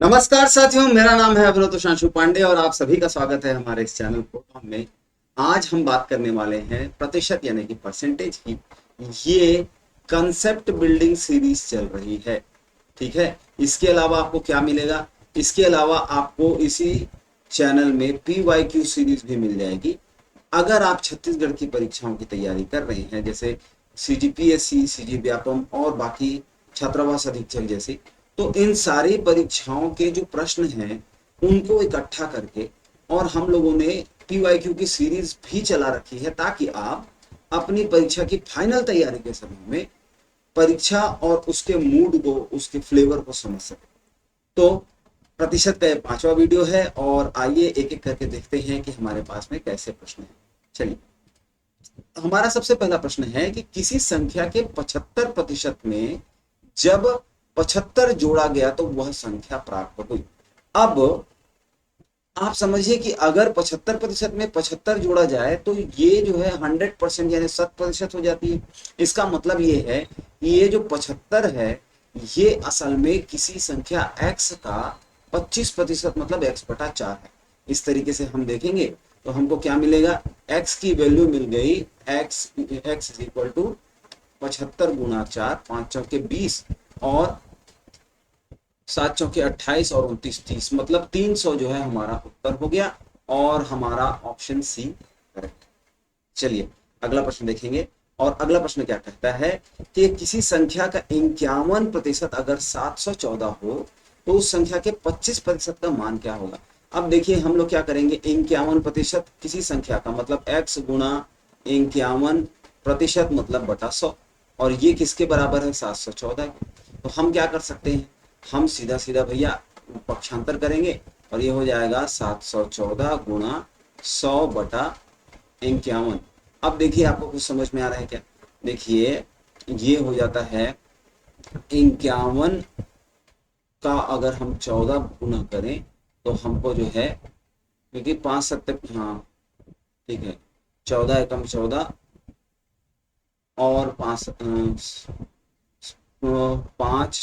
नमस्कार साथियों, मेरा नाम है अभिनव तुषांशु पांडे और आप सभी का स्वागत है हमारे इस चैनल प्रोग्राम में। आज हम बात करने वाले हैं प्रतिशत यानी कि परसेंटेज की। ये कंसेप्ट बिल्डिंग सीरीज चल रही है, ठीक है। इसके अलावा आपको क्या मिलेगा? इसके अलावा आपको इसी चैनल में PYQ सीरीज भी मिल जाएगी। अगर आप छत्तीसगढ़ की परीक्षाओं की तैयारी कर रहे हैं, जैसे CGPSC, CG व्यापम और बाकी छात्रावास अधीक्षक जैसी, तो इन सारी परीक्षाओं के जो प्रश्न हैं उनको इकट्ठा करके और हम लोगों ने PYQ की सीरीज भी चला रखी है, ताकि आप अपनी परीक्षा की फाइनल तैयारी के समय में परीक्षा और उसके मूड को, उसके फ्लेवर को समझ सके। तो प्रतिशत का ये 5वां वीडियो है और आइए एक एक करके देखते हैं कि हमारे पास में कैसे प्रश्न है। चलिए, हमारा सबसे पहला प्रश्न है कि किसी संख्या के 75% में जब 75 जोड़ा गया तो वह संख्या प्राप्त हुई। अब आप समझिए कि अगर 75% में 75 जोड़ा जाए तो ये जो है 100% यानी 100% हो जाती है। इसका मतलब ये है कि ये जो 75 है ये असल में किसी संख्या x का 25% मतलब x/4 है। इस तरीके से हम देखेंगे तो हमको क्या मिलेगा? x की वैल्यू मिल गई, x इज इक्वल टू 75 गुना 4, 5 चौके 20 और 7 चौके 28 और 29 30, मतलब 300 जो है हमारा उत्तर हो गया और हमारा ऑप्शन सी करेक्ट। चलिए अगला प्रश्न देखेंगे। और अगला प्रश्न क्या कहता है कि किसी संख्या का 51% अगर 714 हो तो उस संख्या के 25% का मान क्या होगा? अब देखिए हम लोग क्या करेंगे, 51% किसी संख्या का मतलब x गुणा 51% मतलब बटा 100, और ये किसके बराबर है? 714 के। तो हम क्या कर सकते हैं, हम सीधा सीधा भैया पक्षांतर करेंगे और ये हो जाएगा 714 गुणा 100/51। अब देखिए आपको कुछ समझ में आ रहा है क्या? देखिए ये हो जाता है 51 का अगर हम 14 गुना करें तो हमको जो है, क्योंकि 5 7, हाँ ठीक है, 14 एकम 14 और 5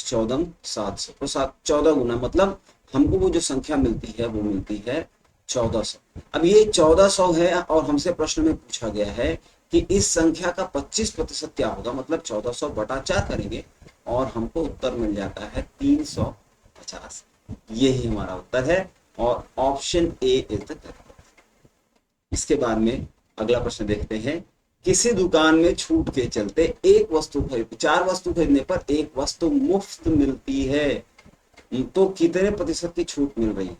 14 700, तो 14 गुना मतलब हमको वो जो संख्या मिलती है वो मिलती है 1400। अब ये 1400 है और हमसे प्रश्न में पूछा गया है कि इस संख्या का 25% क्या होगा, मतलब 1400/4 करेंगे और हमको उत्तर मिल जाता है 350। यही हमारा उत्तर है और option A is the correct. इसके बाद में अगला प्रश्न देखते हैं। किसी दुकान में छूट के चलते एक वस्तु खरीद 4 वस्तु खरीदने पर एक वस्तु मुफ्त मिलती है, तो कितने प्रतिशत की छूट मिल रही है?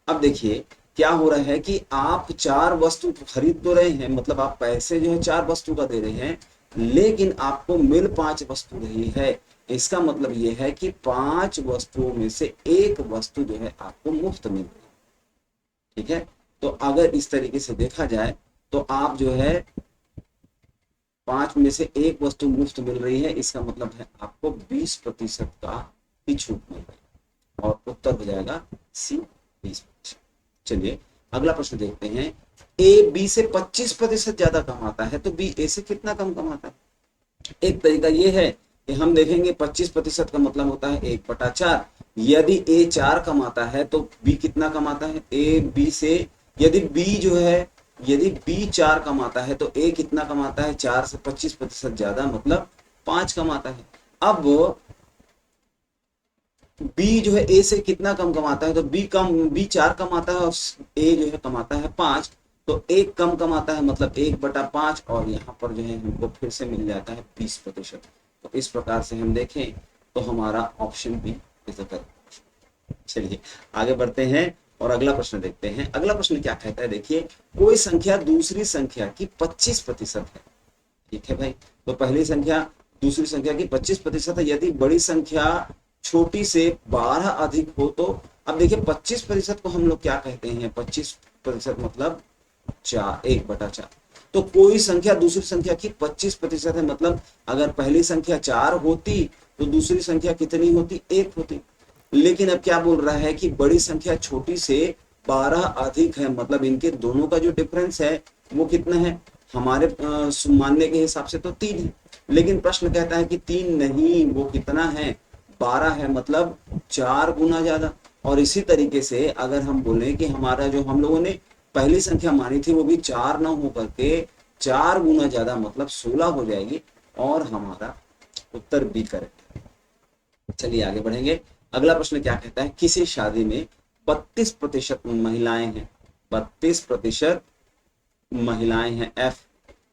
अब देखिए क्या हो रहा है कि आप 4 वस्तु खरीद तो रहे हैं, मतलब आप पैसे जो है 4 वस्तु का दे रहे हैं, लेकिन आपको मिल 5 वस्तु रही है। इसका मतलब यह है कि 5 वस्तुओं में से एक वस्तु जो है आपको मुफ्त मिल रही है, ठीक है। तो अगर इस तरीके से देखा जाए तो आप जो है 5 में से एक वस्तु मुफ्त मिल रही है, इसका मतलब है आपको 20% का ही छूट मिल रही है और उत्तर हो जाएगा सी, 20%। चलिए अगला प्रश्न देखते हैं। ए बी से 25% ज्यादा कमाता है तो बी ए से कितना कम कमाता है? एक तरीका ये है कि हम देखेंगे 25% का मतलब होता है 1/4। यदि ए 4 कमाता है तो बी कितना कमाता है? ए बी से, यदि बी जो है, यदि बी 4 कमाता है तो ए कितना कमाता है? 4 से 25% ज्यादा मतलब 5 कमाता है। अब बी जो है ए से कितना कम कमाता है? तो बी 4 कमाता है और ए जो है कमाता है 5, तो एक कम कमाता है मतलब 1/5, और यहाँ पर जो है हमको फिर से मिल जाता है 20%। तो इस प्रकार से हम देखें तो हमारा option B is the correct. चलिए आगे बढ़ते हैं और अगला प्रश्न देखते हैं। अगला प्रश्न क्या कहता है, देखिए कोई संख्या दूसरी संख्या की 25% है, ठीक है भाई। तो पहली संख्या दूसरी संख्या की 25% है, यदि बड़ी संख्या छोटी से 12 अधिक हो तो। अब देखिए 25% को हम लोग क्या कहते हैं? 25% मतलब 4, 1/4। तो कोई संख्या दूसरी संख्या की 25% है, मतलब अगर पहली संख्या 4 होती तो दूसरी संख्या कितनी होती? 1 होती। लेकिन अब क्या बोल रहा है कि बड़ी संख्या छोटी से 12 अधिक है, मतलब इनके दोनों का जो डिफरेंस है वो कितना है? हमारे मानने के हिसाब से तो 3 है, लेकिन प्रश्न कहता है कि 3 नहीं, वो कितना है? 12 है, मतलब 4 गुना ज्यादा। और इसी तरीके से अगर हम बोलें कि हमारा जो हम लोगों ने पहली संख्या मानी थी वो भी 4 ना हो करके 4 गुना ज्यादा मतलब 16 हो जाएगी और हमारा उत्तर बी करेक्ट है। चलिए आगे बढ़ेंगे। अगला प्रश्न क्या कहता है, किसी शादी में 32% महिलाएं हैं, 32% महिलाएं हैं एफ,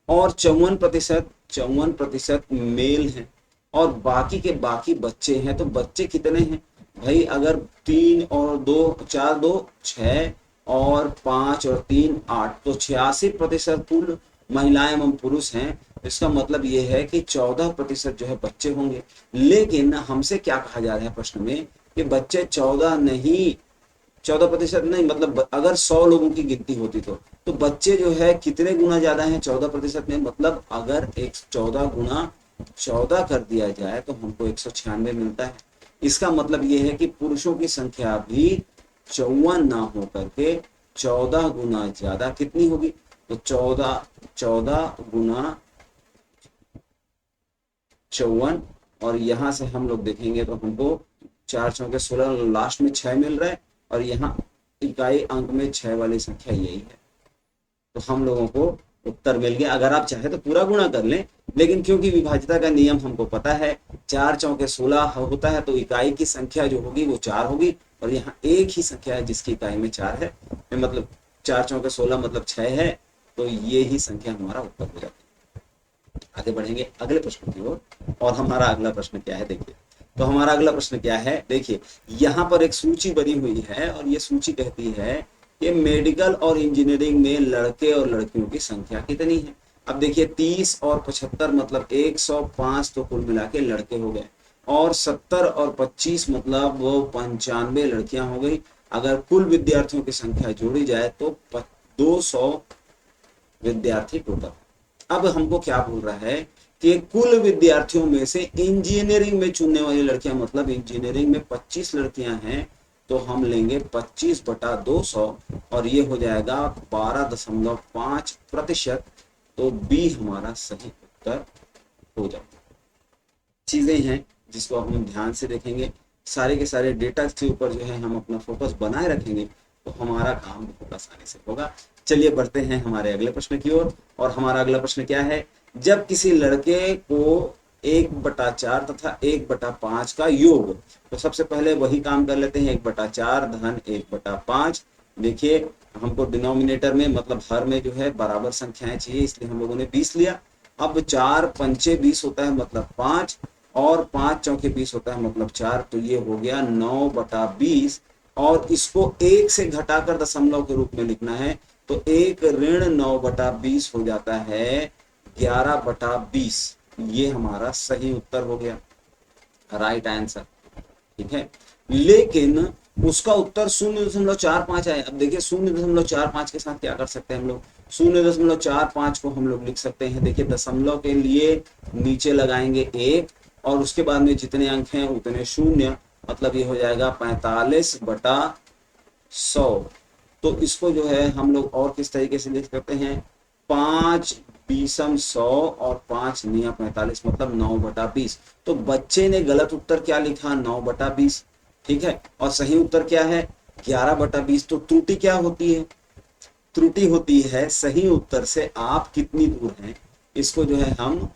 और 54% मेल हैं और बाकी के बाकी बच्चे हैं। तो बच्चे कितने हैं भाई, अगर 3 और 2 4 2 6 और 5 और 3 8, तो 86% कुल महिलाएं एवं पुरुष हैं। इसका मतलब ये है कि 14% जो है बच्चे होंगे। लेकिन हमसे क्या कहा जा रहा है प्रश्न में कि बच्चे 14 नहीं, 14% नहीं, मतलब अगर 100 लोगों की गिनती होती तो बच्चे जो है कितने गुना ज्यादा हैं 14% में, मतलब अगर 14 गुना 14 कर दिया जाए तो हमको 196 मिलता है। इसका मतलब ये है कि पुरुषों की संख्या भी 54 ना हो करके 14 गुना ज्यादा कितनी होगी, तो 14 गुना 54, और यहां से हम लोग देखेंगे तो हमको 4 चौके 16, लास्ट में 6 मिल रहा है और यहाँ इकाई अंक में 6 वाली संख्या यही है। तो हम लोगों को उत्तर मिल गया। अगर आप चाहे तो पूरा गुणा कर लें, लेकिन क्योंकि विभाज्यता का नियम हमको पता है 4 चौके 16 होता है, तो इकाई की संख्या जो होगी वो 4 होगी और यहाँ एक ही संख्या है जिसकी इकाई में 4 है, मतलब 4 चौके 16 मतलब 6 है, तो ये ही संख्या हमारा उत्तर हो जाती है। आगे बढ़ेंगे अगले प्रश्न की ओर। और हमारा अगला प्रश्न क्या है देखिए, तो हमारा अगला प्रश्न क्या है देखिए, यहाँ पर एक सूची बनी हुई है और ये सूची कहती है कि मेडिकल और इंजीनियरिंग में लड़के और लड़कियों की संख्या कितनी है। अब देखिए 30 और 75 मतलब 105, तो कुल मिला के लड़के हो गए, और 70 और 25 मतलब वो 95 लड़कियां हो गई। अगर कुल विद्यार्थियों की संख्या जोड़ी जाए तो 200 विद्यार्थी टोटल। अब हमको क्या बोल रहा है कि कुल विद्यार्थियों में से इंजीनियरिंग में चुनने वाली लड़कियां, मतलब इंजीनियरिंग में 25 लड़कियां हैं, तो हम लेंगे 25/200 और ये हो जाएगा 12.5%। तो बी हमारा सही उत्तर हो जाएगा। चीजें हैं जिसको हम ध्यान से देखेंगे, सारे के सारे डेटा के ऊपर जो है हम अपना फोकस बनाए रखेंगे तो हमारा काम बहुत आसानी से होगा। चलिए बढ़ते हैं हमारे अगले प्रश्न की ओर। और हमारा अगला प्रश्न क्या है, जब किसी लड़के को 1/4 तथा 1/5 का योग, तो सबसे पहले वही काम कर लेते हैं, 1/4 धन 1/5। देखिए हमको डिनोमिनेटर में मतलब हर में जो है बराबर संख्याएं चाहिए, इसलिए हम लोगों ने 20 लिया। अब 4 पंचे 20 होता है मतलब 5, और 5 चौके 20 होता है मतलब 4, तो ये हो गया 9/20। और इसको 1 से घटाकर दशमलव के रूप में लिखना है, तो 1 ऋण 9/20 हो जाता है 11/20। ये हमारा सही उत्तर हो गया, राइट आंसर। ठीक है, लेकिन उसका उत्तर 0.45 आए। अब देखिए 0.45 के साथ क्या कर सकते हैं हम लोग, 0.45 को हम लोग लिख सकते हैं, देखिए दशमलव के लिए नीचे लगाएंगे 1 और उसके बाद में जितने अंक हैं उतने शून्य, मतलब ये हो जाएगा 45/100। तो इसको जो है हम लोग और किस तरीके से लिख सकते हैं, 5 बीसम 100 और 5 निया 45 मतलब 9/20। तो बच्चे ने गलत उत्तर क्या लिखा, 9/20। ठीक है, और सही उत्तर क्या है 11/20। तो त्रुटि क्या होती है, त्रुटि होती है सही उत्तर से आप कितनी दूर हैं, इसको जो है हम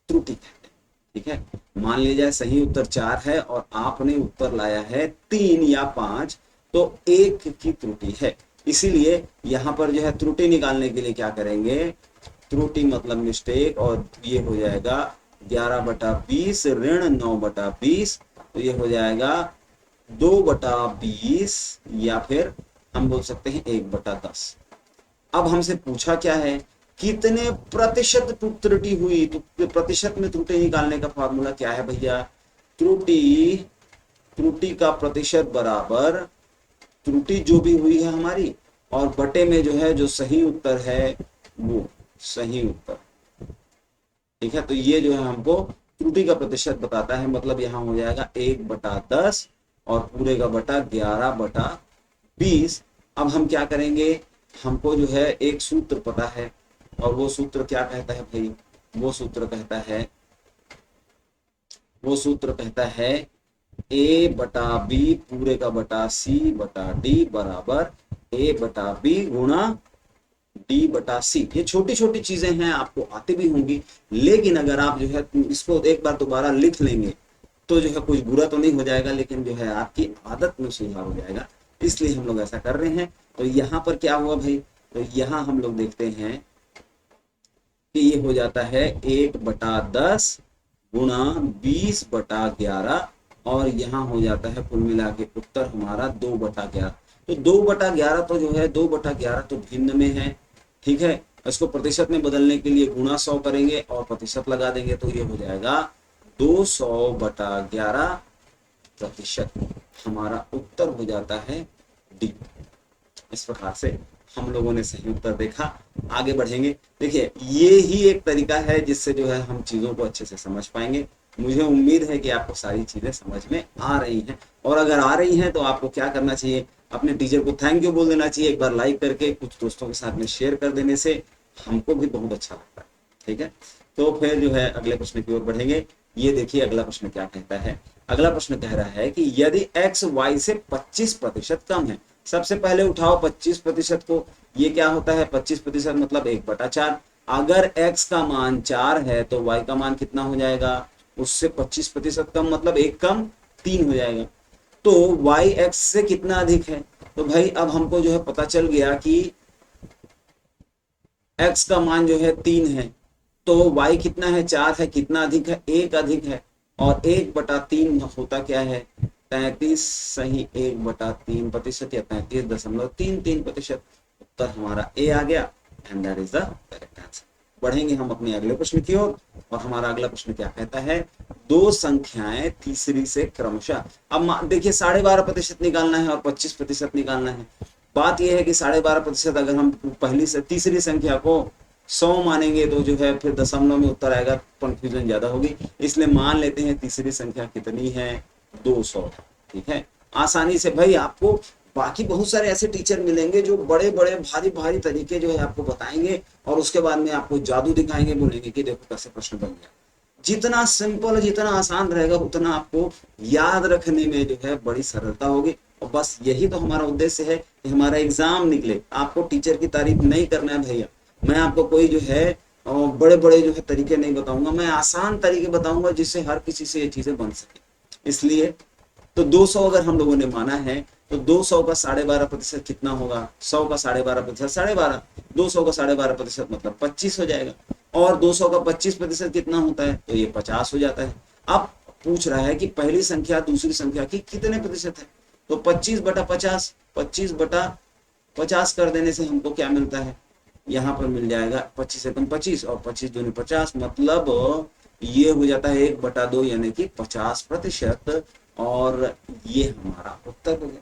त्रुटि कहते हैं। ठीक है, मान लीजिए सही उत्तर 4 है और आपने उत्तर लाया है 3 या 5, तो 1 की त्रुटि है। इसीलिए यहां पर जो है त्रुटि निकालने के लिए क्या करेंगे, त्रुटि मतलब मिस्टेक, और ये हो जाएगा 11/20 ऋण 9/20, तो ये हो जाएगा 2/20 या फिर हम बोल सकते हैं 1/10। अब हमसे पूछा क्या है, कितने प्रतिशत त्रुटि हुई, तो प्रतिशत में त्रुटि निकालने का फॉर्मूला क्या है भैया, त्रुटि त्रुटि का प्रतिशत बराबर त्रुटि जो भी हुई है हमारी और बटे में जो है जो सही उत्तर है वो सही उत्तर। ठीक है, तो ये जो है हमको त्रुटि का प्रतिशत बताता है, मतलब यहां हो जाएगा 1/10 और पूरे का बटा 11/20। अब हम क्या करेंगे, हमको जो है एक सूत्र पता है, और वो सूत्र क्या कहता है भाई, वो सूत्र कहता है ए बटा बी पूरे का बटा सी बटा डी बराबर ए बटा बी गुणा डी बटा सी। ये छोटी छोटी चीजें हैं, आपको आती भी होंगी, लेकिन अगर आप जो है इसको एक बार दोबारा लिख लेंगे तो जो है कुछ बुरा तो नहीं हो जाएगा, लेकिन जो है आपकी आदत में सुधार हो जाएगा, इसलिए हम लोग ऐसा कर रहे हैं। तो यहाँ पर क्या हुआ भाई, तो यहाँ हम लोग देखते हैं कि ये हो जाता है 1/10 गुणा 20/11 और यहाँ हो जाता है कुल मिला के उत्तर हमारा 2/11। तो 2/11 तो जो है 2/11 तो भिन्न में है, ठीक है। इसको प्रतिशत में बदलने के लिए गुणा 100 करेंगे और प्रतिशत लगा देंगे तो ये हो जाएगा 200/11%। हमारा उत्तर हो जाता है डी। इस प्रकार से हम लोगों ने सही उत्तर देखा। आगे बढ़ेंगे। देखिए ये ही एक तरीका है जिससे जो है हम चीजों को अच्छे से समझ पाएंगे। मुझे उम्मीद है कि आपको सारी चीजें समझ में आ रही हैं, और अगर आ रही हैं तो आपको क्या करना चाहिए, अपने टीचर को थैंक यू बोल देना चाहिए, एक बार लाइक करके कुछ दोस्तों के साथ में शेयर कर देने से हमको भी बहुत अच्छा लगता है, ठीक है। तो फिर जो है अगले प्रश्न की ओर बढ़ेंगे। ये देखिए अगला प्रश्न क्या कहता है। अगला प्रश्न कह रहा है कि यदि x y से 25% कम है। सबसे पहले उठाओ 25% को, ये क्या होता है 25% मतलब 1/4। अगर x का मान 4 है तो y का मान कितना हो जाएगा, उससे 25% कम मतलब 1 कम 3 हो जाएगा। तो y x से कितना अधिक है, तो भाई अब हमको जो है पता चल गया कि x का मान जो है 3 है, तो y कितना है 4 है, कितना अधिक है 1 अधिक है, और 1/3 होता क्या है 33 सही 1/3% या 33.33%। उत्तर हमारा ए आ गया and that is the correct answer. बढ़ेंगे हम अपने अगले प्रश्न की ओर, और हमारा अगला प्रश्न क्या कहता है, दो संख्याएं तीसरी से क्रमशः। अब देखिए 12.5% निकालना है और 25% निकालना है। बात यह है कि 12.5% अगर हम पहली से तीसरी संख्या को 100 मानेंगे तो जो है फिर दशमलव में उत्तर आएगा, कंफ्यूजन ज्यादा होगी, इसलिए मान लेते हैं तीसरी संख्या कितनी है 200, ठीक है। आसानी से भाई आपको बाकी बहुत सारे ऐसे टीचर मिलेंगे जो बड़े बड़े भारी भारी तरीके जो है आपको बताएंगे और उसके बाद में आपको जादू दिखाएंगे, बोलेंगे कि देखो कैसे प्रश्न बन गया। जितना सिंपल जितना आसान रहेगा उतना आपको याद रखने में जो है बड़ी सरलता होगी। और बस यही तो हमारा उद्देश्य है कि हमारा एग्जाम निकले। आपको टीचर की तारीफ नहीं करना है भैया, मैं आपको कोई जो है बड़े बड़े जो है तरीके नहीं बताऊंगा, मैं आसान तरीके बताऊंगा जिससे हर किसी से ये चीजें बन सके। इसलिए तो 200 अगर हम लोगों ने माना है तो 200 का 12.5% कितना होगा, 100 का 12.5% 12.5, 200 का 12.5% मतलब 25 हो जाएगा, और 200 का 25% कितना होता है तो ये 50 हो जाता है। अब पूछ रहा है कि पहली संख्या दूसरी संख्या की कितने प्रतिशत है, तो 25/50, 25/50 कर देने से हमको क्या मिलता है, यहाँ पर मिल जाएगा 25 एकम 25 और 25 दूनी 50, मतलब ये हो जाता है 1/2 यानी कि 50%, और ये हमारा उत्तर हो गया।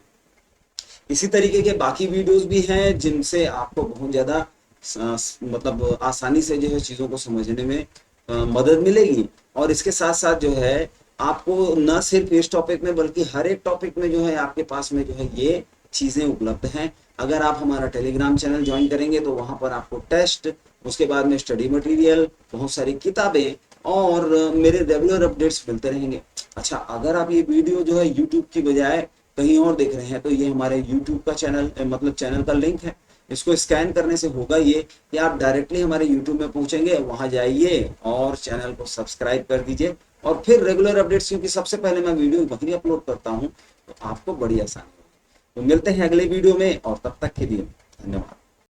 इसी तरीके के बाकी वीडियोस भी हैं जिनसे आपको बहुत ज्यादा मतलब आसानी से जो है चीजों को समझने में मदद मिलेगी। और इसके साथ साथ जो है आपको न सिर्फ इस टॉपिक में बल्कि हर एक टॉपिक में जो है आपके पास में जो है ये चीजें उपलब्ध हैं। अगर आप हमारा टेलीग्राम चैनल ज्वाइन करेंगे तो वहां पर आपको टेस्ट, उसके बाद में स्टडी मटेरियल, बहुत सारी किताबें और मेरे रेगुलर अपडेट्स मिलते रहेंगे। अच्छा, अगर आप ये वीडियो जो है यूट्यूब की बजाय कहीं और देख रहे हैं तो ये हमारे यूट्यूब का चैनल मतलब चैनल का लिंक है, इसको स्कैन करने से होगा ये कि आप डायरेक्टली हमारे यूट्यूब में पहुंचेंगे, वहां जाइए और चैनल को सब्सक्राइब कर दीजिए, और फिर रेगुलर अपडेट्स, क्योंकि सबसे पहले मैं वीडियो वहीं अपलोड करता हूं तो आपको बड़ी आसानी होगी। तो मिलते हैं अगले वीडियो में, और तब तक के लिए धन्यवाद।